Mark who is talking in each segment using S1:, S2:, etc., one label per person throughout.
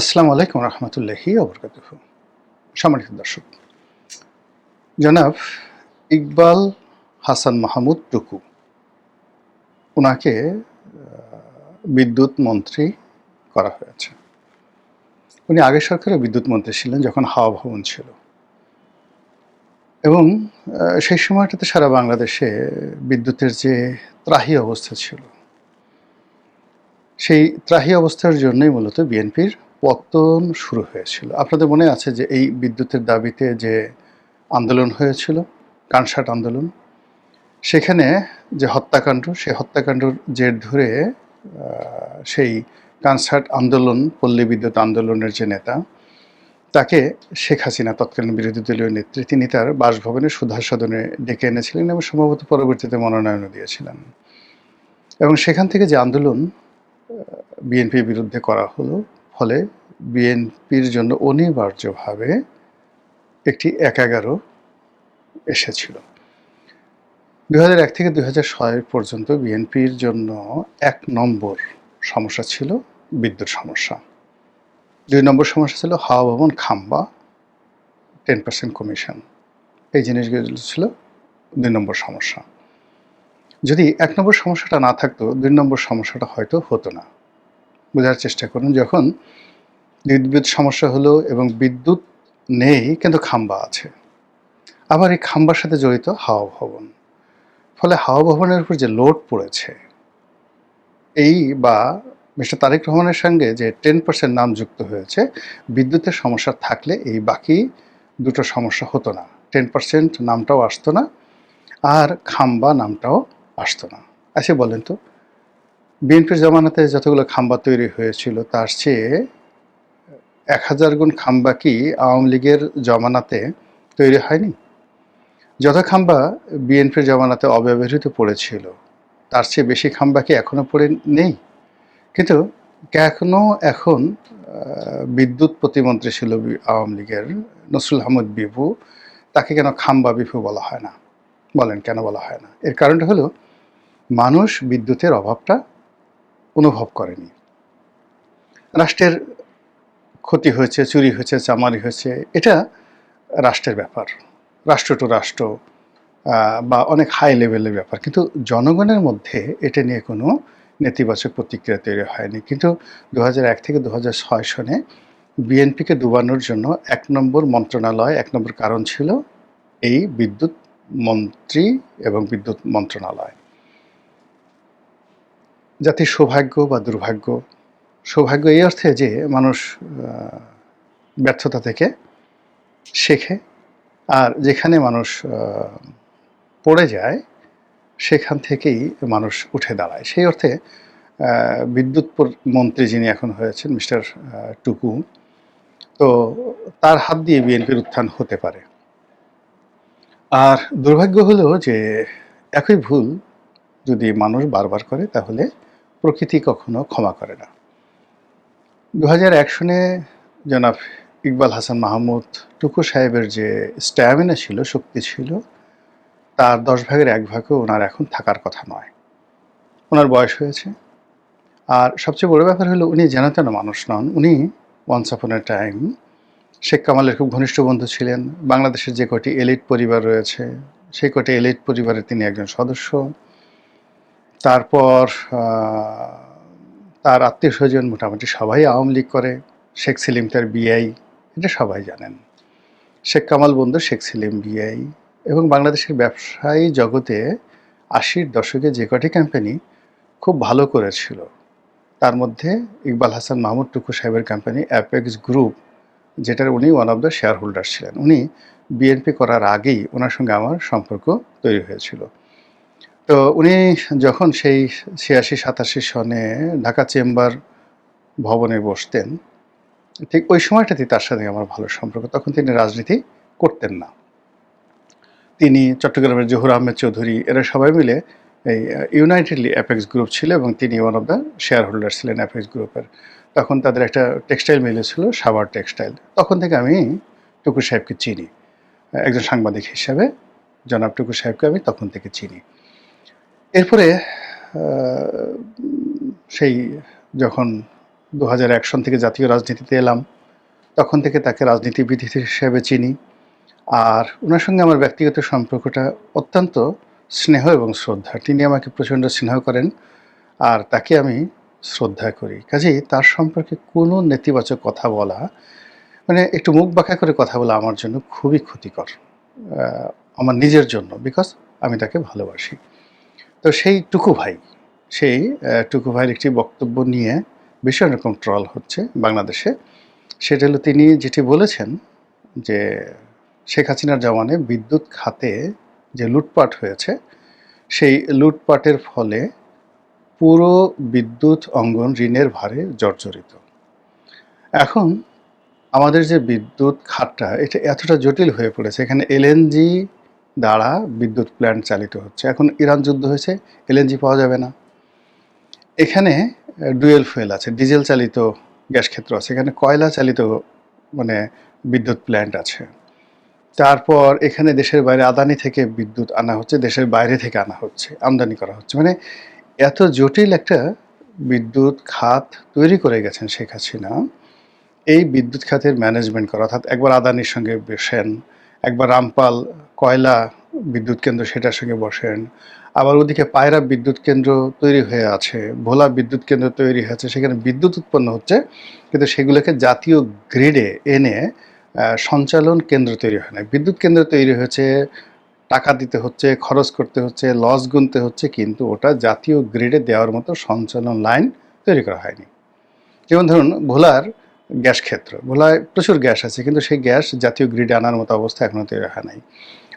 S1: আসসালামু আলাইকুম রহমতুল্লাহি ওবরকাতুহু। সম্মানিত দর্শক, জনাব ইকবাল হাসান মাহমুদ টুকু, ওনাকে বিদ্যুৎ মন্ত্রী করা হয়েছে। উনি আগের সরকারে বিদ্যুৎ মন্ত্রী ছিলেন যখন হাওয়া ভবন ছিল, এবং সেই সময়টাতে সারা বাংলাদেশে বিদ্যুতের যে ত্রাহি অবস্থা ছিল, সেই ত্রাহি অবস্থার জন্যই মূলত বিএনপির পতন শুরু হয়েছিল। আপনাদের মনে আছে যে এই বিদ্যুতের দাবিতে যে আন্দোলন হয়েছিল, কানসাট আন্দোলন, সেখানে যে হত্যাকাণ্ড, সেই হত্যাকাণ্ডর জের ধরে সেই কানসাট আন্দোলন, পল্লী বিদ্যুৎ আন্দোলনের যে নেতা, তাকে শেখ হাসিনা, তৎকালীন বিরোধী দলীয় নেত্রী, তিনি তার বাসভবনে সুধা সদনে ডেকে এনেছিলেন এবং সম্ভবত পরবর্তীতে মনোনয়নও দিয়েছিলেন। এবং সেখান থেকে যে আন্দোলন বিএনপির বিরুদ্ধে করা হলো, ফলে বিএনপির জন্য অনিবার্যভাবে একটি ১১ এসেছিল। ২০০১ থেকে ২০০৬ পর্যন্ত বিএনপির জন্য ১ নম্বর সমস্যা ছিল বিদ্যুৎ সমস্যা। ২ নম্বর সমস্যা ছিল হাওয়া ভবন খাম্বা 10% কমিশন। এই জিনিসগুলো ছিল ২ নম্বর সমস্যা। যদি ১ নম্বর সমস্যাটা না থাকতো, ২ নম্বর সমস্যাটা হয়তো হতো না। বোঝার চেষ্টা করুন, যখন বিদ্যুৎ সমস্যা হলো এবং বিদ্যুৎ নেই কিন্তু খাম্বা আছে, আবার এই খাম্বার সাথে জড়িত হাওয়া ভবন, ফলে হাওয়া ভবনের উপর যে লোড পড়েছে, এই বা মিস্টার তারেক রহমানের সঙ্গে যে 10% নাম যুক্ত হয়েছে, বিদ্যুতের সমস্যা থাকলে এই বাকি দুটো সমস্যা হতো না। 10% নামটাও আসতো না, আর খাম্বা নামটাও আসতো না। আচ্ছা বলেন তো, বিএনপির জমানাতে যতগুলো খাম্বা তৈরি হয়েছিল, তার চেয়ে ১,০০০ গুণ খাম্বা কি আওয়ামী লীগের জমানাতে তৈরি হয়নি? যত খাম্বা বিএনপির জমানাতে অব্যবহৃত পড়েছিল, তার চেয়ে বেশি খাম্বা কি এখনো পড়ে নেই? কিন্তু কেন এখন বিদ্যুৎ প্রতিমন্ত্রী ছিল আওয়ামী লীগের নসরুল আহমদ বিভু, তাকে কেন খাম্বা বিভু বলা হয় না? বলেন কেন বলা হয় না? এর কারণটা হলো, মানুষ বিদ্যুতের অভাবটা অনুভব করেনি। রাষ্ট্রের ক্ষতি হয়েছে, চুরি হয়েছে, চামারি হয়েছে, এটা রাষ্ট্রের ব্যাপার, রাষ্ট্র টু রাষ্ট্র বা অনেক হাই লেভেলের ব্যাপার, কিন্তু জনগণের মধ্যে এটা নিয়ে কোনো নেতিবাচক প্রতিক্রিয়া তৈরি হয়নি। কিন্তু ২০০১ থেকে ২০০৬ সনে বিএনপিকে ডুবানোর জন্য ১ নম্বর মন্ত্রণালয়, ১ নম্বর কারণ ছিল এই বিদ্যুৎ মন্ত্রী এবং বিদ্যুৎ মন্ত্রণালয়। জাতির সৌভাগ্য বা দুর্ভাগ্য, সৌভাগ্য এই অর্থে যে মানুষ ব্যর্থতা থেকে শেখে, আর যেখানে মানুষ পড়ে যায় সেখান থেকেই মানুষ উঠে দাঁড়ায়। সেই অর্থে বিদ্যুৎ মন্ত্রী যিনি এখন হয়েছেন মিস্টার টুকু, তো তার হাত দিয়ে বিএনপির উত্থান হতে পারে। আর দুর্ভাগ্য হলো যে একই ভুল যদি মানুষ বারবার করে, তাহলে প্রকৃতি কখনো ক্ষমা করে না। ২০০১ সনে জনাব ইকবাল হাসান মাহমুদ টুকু সাহেবের যে স্ট্যামিনা ছিল, শক্তি ছিল, তার ১০ ভাগের ১ ভাগও ওনার এখন থাকার কথা নয়। ওনার বয়স হয়েছে। আর সবচেয়ে বড় ব্যাপার হলো, উনি যেন তেন মানুষ নন। উনি ওয়ান্স আপন এ টাইম শেখ কামালের খুব ঘনিষ্ঠ বন্ধু ছিলেন। বাংলাদেশের যে কটি এলিট পরিবার রয়েছে, সেই কটি এলিট পরিবারের তিনি একজন সদস্য। তারপর তার আত্মীয়-স্বজন মোটামুটি সবাই আওয়ামী লীগ করে। শেখ সেলিম তার বিআই, এটা সবাই জানেন। শেখ কামাল বন্ধু শেখ সেলিম বিআই। এবং বাংলাদেশের ব্যবসায়ী জগতে ৮০-র দশকে যে কটি কোম্পানি খুব ভালো করেছিল, তার মধ্যে ইকবাল হাসান মাহমুদ টুকু সাহেবের কোম্পানি অ্যাপেক্স গ্রুপ, যেটার উনি one of the share holder ছিলেন। উনি বিএনপি করার আগেই ওনার সঙ্গে আমার সম্পর্ক তৈরি হয়েছিল। তো উনি যখন সেই ৮৬-৮৭ সনে ঢাকা চেম্বার ভবনে বসতেন, ঠিক ওই সময়টাতেই তার সাথে আমার ভালো সম্পর্ক। তখন তিনি রাজনীতি করতেন না। তিনি, চট্টগ্রামের জহুর আহমেদ চৌধুরী, এরা সবাই মিলে এই ইউনাইটেডলি অ্যাপেক্স গ্রুপ ছিল, এবং তিনি one of the share holder ছিলেন অ্যাপেক্স গ্রুপের। তখন তাদের একটা টেক্সটাইল মিলে ছিল, সাভার টেক্সটাইল। তখন থেকে আমি টুকু সাহেবকে চিনি একজন সাংবাদিক হিসাবে। জনাব টুকু সাহেবকে আমি তখন থেকে চিনি। এরপরে সেই যখন 2001 সন থেকে জাতীয় রাজনীতিতে এলাম, তখন থেকে তাকে রাজনীতিবিদ হিসেবে চিনি। আর ওনার সঙ্গে আমার ব্যক্তিগত সম্পর্কটা অত্যন্ত স্নেহ এবং শ্রদ্ধা। তিনি আমাকে প্রচণ্ড স্নেহ করেন, আর তাকে আমি শ্রদ্ধা করি। কাজেই তার সম্পর্কে কোনো নেতিবাচক কথা বলা, মানে একটু মুখ বাঁকা করে কথা বলা আমার জন্য খুবই ক্ষতিকর, আমার নিজের জন্য, বিকজ আমি তাকে ভালোবাসি। তো সেই টুকু ভাই, টুকু ভাইয়ের একটি বক্তব্য নিয়ে ভীষণ রকম ট্রল হচ্ছে বাংলাদেশে। সেটা হলো তিনি যেটি বলেছেন যে শেখ হাসিনার জমানে বিদ্যুৎ খাতে যে লুটপাট হয়েছে, সেই লুটপাটের ফলে পুরো বিদ্যুৎ অঙ্গন ঋণের ভারে জর্জরিত। এখন আমাদের যে বিদ্যুৎ খাতটা, এটা এতটা জটিল হয়ে পড়েছে। এখানে এলএনজি দ্বারা বিদ্যুৎ প্ল্যান্ট চালিত হচ্ছে। এখন ইরান যুদ্ধ হয়েছে, এলএনজি পাওয়া যাবে না। এখানে ডুয়েল ফুয়েল আছে, ডিজেল চালিত গ্যাস ক্ষেত্র আছে, এখানে কয়লা চালিত মানে বিদ্যুৎ প্ল্যান্ট আছে। তারপর এখানে দেশের বাইরে আদানি থেকে বিদ্যুৎ আনা হচ্ছে, দেশের বাইরে থেকে আনা হচ্ছে, আমদানি করা হচ্ছে। মানে এত জটিল একটা বিদ্যুৎ খাত তৈরি করে গেছেন শেখ হাসিনা। এই বিদ্যুৎ খাতের ম্যানেজমেন্ট করা, অর্থাৎ একবার আদানির সঙ্গে বসেন, একবার রামপাল কয়লা বিদ্যুৎ কেন্দ্র সেটার সঙ্গে বসেন, আবার ওদিকে পায়রা বিদ্যুৎ কেন্দ্র তৈরি হয়ে আছে, ভোলা বিদ্যুৎ কেন্দ্র তৈরি হয়েছে, সেখানে বিদ্যুৎ উৎপন্ন হচ্ছে, কিন্তু সেগুলোকে জাতীয় গ্রিডে এনে সঞ্চালন কেন্দ্র তৈরি হয় না। বিদ্যুৎ কেন্দ্র তৈরি হয়েছে, টাকা দিতে হচ্ছে, খরচ করতে হচ্ছে, লস গুনতে হচ্ছে, কিন্তু ওটা জাতীয় গ্রিডে দেওয়ার মতো সঞ্চালন লাইন তৈরি করা হয়নি। যেমন ধরুন ভোলার গ্যাস ক্ষেত্র, ভোলায় প্রচুর গ্যাস আছে, কিন্তু সেই গ্যাস জাতীয় গ্রিডে আনার মতো অবস্থা এখনও তৈরি হয় নাই।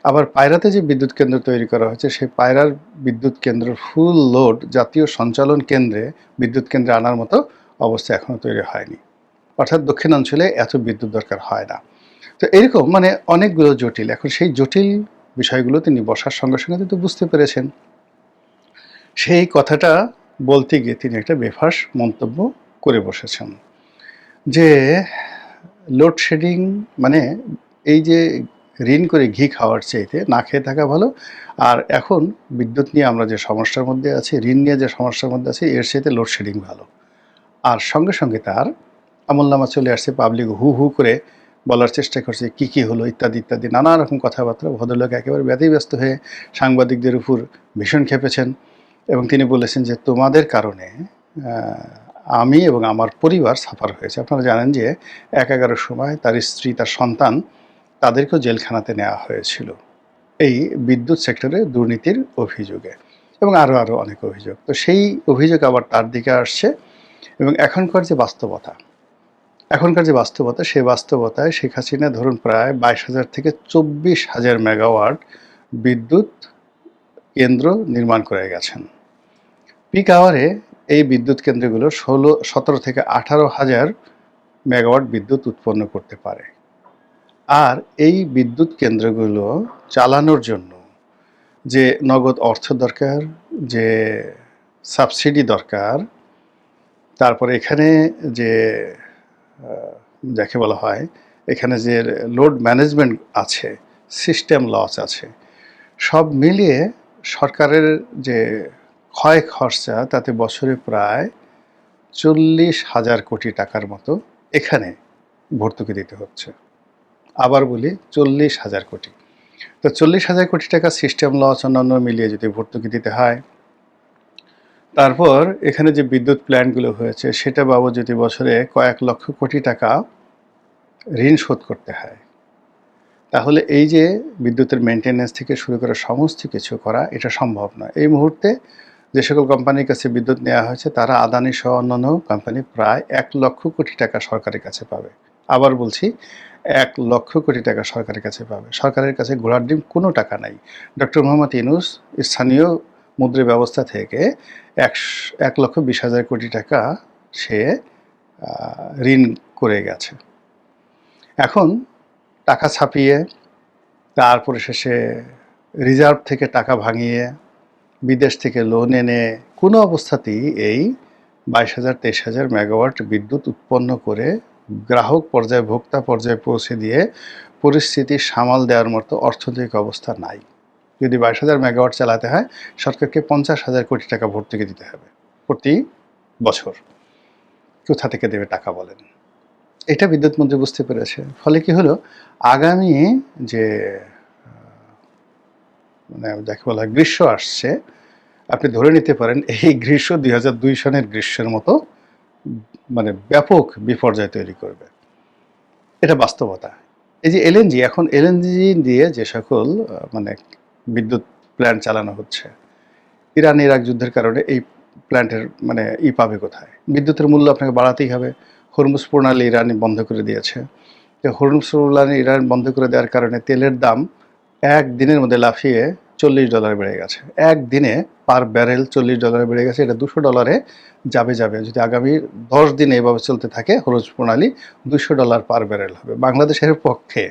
S1: আবার পায়রাতে যে বিদ্যুৎ কেন্দ্র তৈরি করা হয়েছে, সেই পায়রার বিদ্যুৎ কেন্দ্র ফুল লোড জাতীয় সঞ্চালন কেন্দ্রে বিদ্যুৎ কেন্দ্রে আনার মতো অবস্থা এখনও তৈরি হয়নি। অর্থাৎ দক্ষিণাঞ্চলে এত বিদ্যুৎ দরকার হয় না। তো এরকম মানে অনেকগুলো জটিল। এখন সেই জটিল বিষয়গুলো তিনি বসার সঙ্গে সঙ্গে কিন্তু বুঝতে পেরেছেন। সেই কথাটা বলতে গিয়ে তিনি একটা বেফাঁস মন্তব্য করে বসেছেন যে লোডশেডিং মানে এই যে ঋণ করে ঘি খাওয়ার চাইতে না খেয়ে থাকা ভালো। আর এখন বিদ্যুৎ নিয়ে আমরা যে সমস্যার মধ্যে আছি, ঋণ নিয়ে যে সমস্যার মধ্যে আছি, এর চাইতে লোডশেডিং ভালো। আর সঙ্গে সঙ্গে তার আমলনামা চলে আসছে, পাবলিক হু হু করে বলার চেষ্টা করছে কি কি হলো ইত্যাদি ইত্যাদি নানা রকম কথাবার্তা। ভদ্রলোক একেবারে ব্যতিব্যস্ত হয়ে সাংবাদিকদের উপর ভীষণ খেপেছেন এবং তিনি বলেছেন যে তোমাদের কারণে আমি এবং আমার পরিবার সাফার হয়েছে। আপনারা জানেন যে ১/১১ সময় তার স্ত্রী, তার সন্তান, তাদেরকেও জেলখানাতে নেওয়া হয়েছিল এই বিদ্যুৎ সেক্টরে দুর্নীতির অভিযোগে, এবং আরও অনেক অভিযোগ। তো সেই অভিযোগ আবার তার দিকে আসছে এবং এখনকার যে বাস্তবতা, সেই বাস্তবতায় শেখ হাসিনা ধরুন প্রায় ২২,০০০ থেকে ২৪,০০০ মেগাওয়াট বিদ্যুৎ কেন্দ্র নির্মাণ করে গেছেন। পিক আওয়ারে এই বিদ্যুৎ কেন্দ্রগুলো ১৭ থেকে ১৮,০০০ মেগাওয়াট বিদ্যুৎ উৎপন্ন করতে পারে। আর এই বিদ্যুৎ কেন্দ্রগুলো চালানোর জন্য যে নগদ অর্থ দরকার, যে সাবসিডি দরকার, তারপরে এখানে যে যাকে বলা হয় এখানে যে লোড ম্যানেজমেন্ট আছে, সিস্টেম লস আছে, সব মিলিয়ে সরকারের যে ক্ষয় খরচা তাতে বছরে প্রায় ৪০,০০০ কোটি টাকার মতো এখানে ভর্তুকি দিতে হচ্ছে। আবার বলি ৪০,০০০ কোটি। তো ৪০,০০০ কোটি টাকা সিস্টেম লস অন্যান্য মিলিয়ে যদি ভর্তুকি দিতে হয়, তারপর এখানে যে বিদ্যুৎ প্ল্যান্টগুলো হয়েছে সেটা বাবদ যদি বছরে কয়েক লক্ষ কোটি টাকা ঋণ শোধ করতে হয়, তাহলে এই যে বিদ্যুতের মেনটেন্যান্স থেকে শুরু করে সমস্ত কিছু করা এটা সম্ভব নয়। এই মুহূর্তে যে সকল কোম্পানির কাছে বিদ্যুৎ নেওয়া হয়েছে তারা আদানি সহ অন্যান্য কোম্পানি প্রায় ১,০০,০০০ কোটি টাকা সরকারের কাছে পাবে। আবার বলছি ১,০০,০০০ কোটি টাকা সরকারের কাছে পাবে। সরকারের কাছে ঘোড়ার ডিম কোনো টাকা নাই। ডক্টর মোহাম্মদ ইউনূস স্থানীয় মুদ্রা ব্যবস্থা থেকে ১,২০,০০০ কোটি টাকা সে ঋণ করে গেছে। এখন টাকা ছাপিয়ে, তারপরে শেষে রিজার্ভ থেকে টাকা ভাঙিয়ে, বিদেশ থেকে লোন এনে কোনো অবস্থাতেই এই ২২,০০০ ২৩,০০০ মেগাওয়াট বিদ্যুৎ উৎপন্ন করে গ্রাহক পর্যায়ে, ভোক্তা পর্যায়ে পৌঁছে দিয়ে পরিস্থিতি সামাল দেওয়ার মতো অর্থনৈতিক অবস্থা নাই। যদি ২২,০০০ মেগাওয়াট চালাতে হয় সরকারকে ৫০,০০০ কোটি টাকা ভর্তুকি দিতে হবে প্রতি বছর। কোথা থেকে দেবে টাকা বলেন? এটা বিদ্যুৎ মন্ত্রী বুঝতে পেরেছে। ফলে কি হলো, আগামী যে মানে যাকে বলা হয় গ্রীষ্ম আসছে, আপনি ধরে নিতে পারেন এই গ্রীষ্ম ২০০২ সনের গ্রীষ্মের মতো মানে ব্যাপক বিপর্যয় তৈরি করবে। এটা বাস্তবতা। এই যে এলএনজি, এখন এলএনজি দিয়ে যে সকল মানে বিদ্যুৎ প্ল্যান্ট চালানো হচ্ছে, ইরান ইরাক যুদ্ধের কারণে এই প্ল্যান্টের মানে পাবে কোথায়? বিদ্যুতের মূল্য আপনাকে বাড়াতেই হবে। হরমুজ প্রণালী ইরান বন্ধ করে দিয়েছে। হরমুজ প্রণালী ইরান বন্ধ করে দেওয়ার কারণে তেলের দাম একদিনের মধ্যে লাফিয়ে $40 বেড়ে গেছে। একদিনে পার ব্যারেল $40 বেড়ে গেছে। এটা $200 যাবে। যদি আগামী 10 দিনে এভাবে চলতে থাকে হরমুজ প্রণালী, $200 পার ব্যারেল হবে। বাংলাদেশের পক্ষে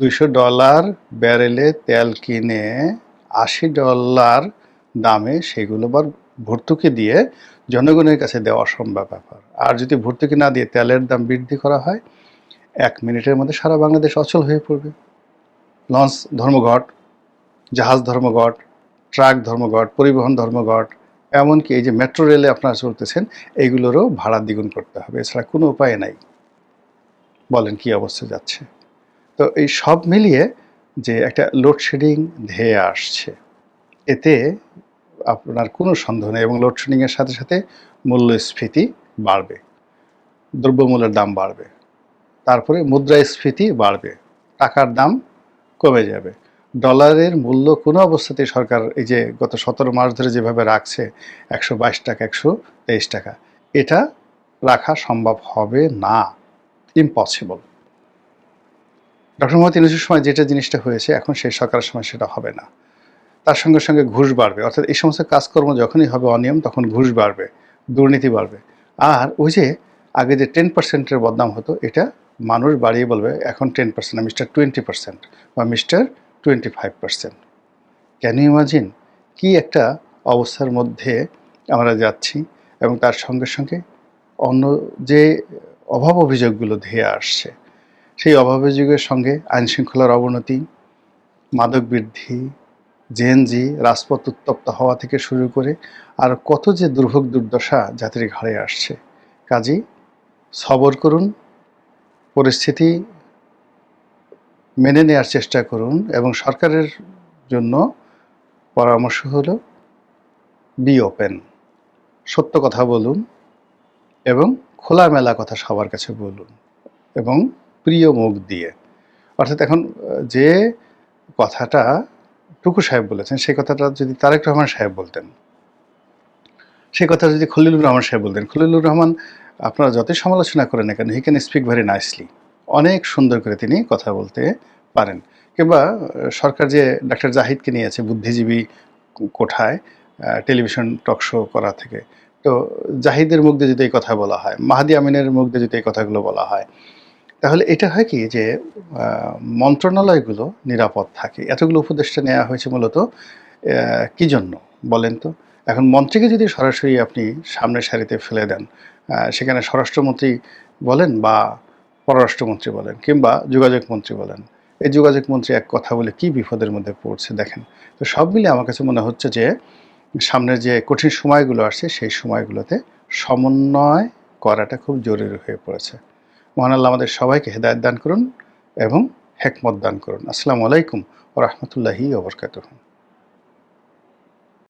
S1: $200 ব্যারেলে তেল কিনে $80 দামে সেগুলো আবার ভর্তুকি দিয়ে জনগণের কাছে দেওয়া অসম্ভব ব্যাপার। আর যদি ভর্তুকি না দিয়ে তেলের দাম বৃদ্ধি করা হয়, 1 মিনিটের মধ্যে সারা বাংলাদেশ অচল হয়ে পড়বে। লঞ্চ ধর্মঘট, জাহাজ ধর্মঘট, ট্রাক ধর্মঘট, পরিবহন ধর্মঘট, এমনকি এই যে মেট্রো রেলে আপনারা চলতেছেন, এইগুলোরও ভাড়া দ্বিগুণ করতে হবে। এছাড়া কোনো উপায় নাই। বলেন কি অবস্থা যাচ্ছে? তো এই সব মিলিয়ে যে একটা লোডশেডিং ধেয়ে আসছে, এতে আপনার কোনো সন্দেহ নেই। এবং লোডশেডিংয়ের সাথে সাথে মূল্যস্ফীতি বাড়বে, দ্রব্যমূল্যের দাম বাড়বে, তারপরে মুদ্রাস্ফীতি বাড়বে, টাকার দাম কমে যাবে। ডলারের মূল্য কোনো অবস্থাতেই সরকার এই যে গত 17 মাস ধরে যেভাবে রাখছে 122 টাকা, 123 টাকা, এটা রাখা সম্ভব হবে না, ইম্পসিবল। ডক্টর মোহাম্মদ ইউনূসের সময় যেটা জিনিসটা হয়েছে, এখন সেই সরকারের সময় সেটা হবে না। তার সঙ্গে সঙ্গে ঘুষ বাড়বে, অর্থাৎ এই সমস্ত কাজকর্ম যখনই হবে অনিয়ম, তখন ঘুষ বাড়বে, দুর্নীতি বাড়বে। আর ওই যে আগে যে 10%-এর বদনাম হতো, এটা মানুষ বাড়িয়ে বলবে এখন 10% না, মিস্টার 20% বা মিস্টার 25%। ক্যান ইউ ইমাজিন কি একটা অবস্থার মধ্যে আমরা যাচ্ছি? এবং তার সঙ্গে সঙ্গে অন্য যে অভাব অভিযোগগুলো ধেয়ে আসছে, সেই অভাব অভিযোগের সঙ্গে আইনশৃঙ্খলার অবনতি, মাদক বৃদ্ধি, জেএনজি, রাজপথ উত্তপ্ত হওয়া থেকে শুরু করে আর কত যে দুর্ভোগ দুর্দশা জাতির ঘাড়ে আসছে। কাজেই সবর করুন, পরিস্থিতি মেনে নেওয়ার চেষ্টা করুন, এবং সরকারের জন্য পরামর্শ হলো বি ওপেন, সত্য কথা বলুন এবং খোলামেলা কথা সবার কাছে বলুন, এবং প্রিয় মুখ দিয়ে। অর্থাৎ এখন যে কথাটা টুকু সাহেব বলেছেন, সেই কথাটা যদি তারেক রহমান সাহেব বলতেন, সেই কথা যদি খলিলুর রহমান সাহেব বলতেন, খলিলুর রহমান আপনারা যতই সমালোচনা করেন না কেন, he can speak very nicely, অনেক সুন্দর করে তিনি কথা বলতে পারেন। কিংবা সরকার যে ডাক্তার জাহিদকে নিয়েছে বুদ্ধিজীবী কোঠায় টেলিভিশন টক শো করা থেকে, তো জাহিদের মুখ দিয়ে যদি এই কথা বলা হয়, মাহাদি আমিনের মুখ দিয়ে যদি এই কথাগুলো বলা হয়, তাহলে এটা হয় কি যে মন্ত্রণালয়গুলো নিরাপদ থাকে। এতগুলো উপদেষ্টা নেওয়া হয়েছে মূলত কী জন্য বলেন তো? এখন মন্ত্রীকে যদি সরাসরি আপনি সামনের সারিতে ফেলে দেন, সেখানে স্বরাষ্ট্রমন্ত্রী বলেন বা পররাষ্ট্রমন্ত্রী বলেন কিংবা যোগাযোগ মন্ত্রী বলেন, এই যোগাযোগ মন্ত্রী এক কথা বলে কী বিপদের মধ্যে পড়ছে দেখেন। তো সব মিলিয়ে আমার কাছে মনে হচ্ছে যে সামনের যে কঠিন সময়গুলো আসছে, সেই সময়গুলোতে সমন্বয় করাটা খুব জরুরি হয়ে পড়েছে। মহান আল্লাহ আমাদের সবাইকে হেদায়েত দান করুন এবং হেকমত দান করুন। আসসালামু আলাইকুম ওয়া রাহমাতুল্লাহি ওয়া বারাকাতুহু।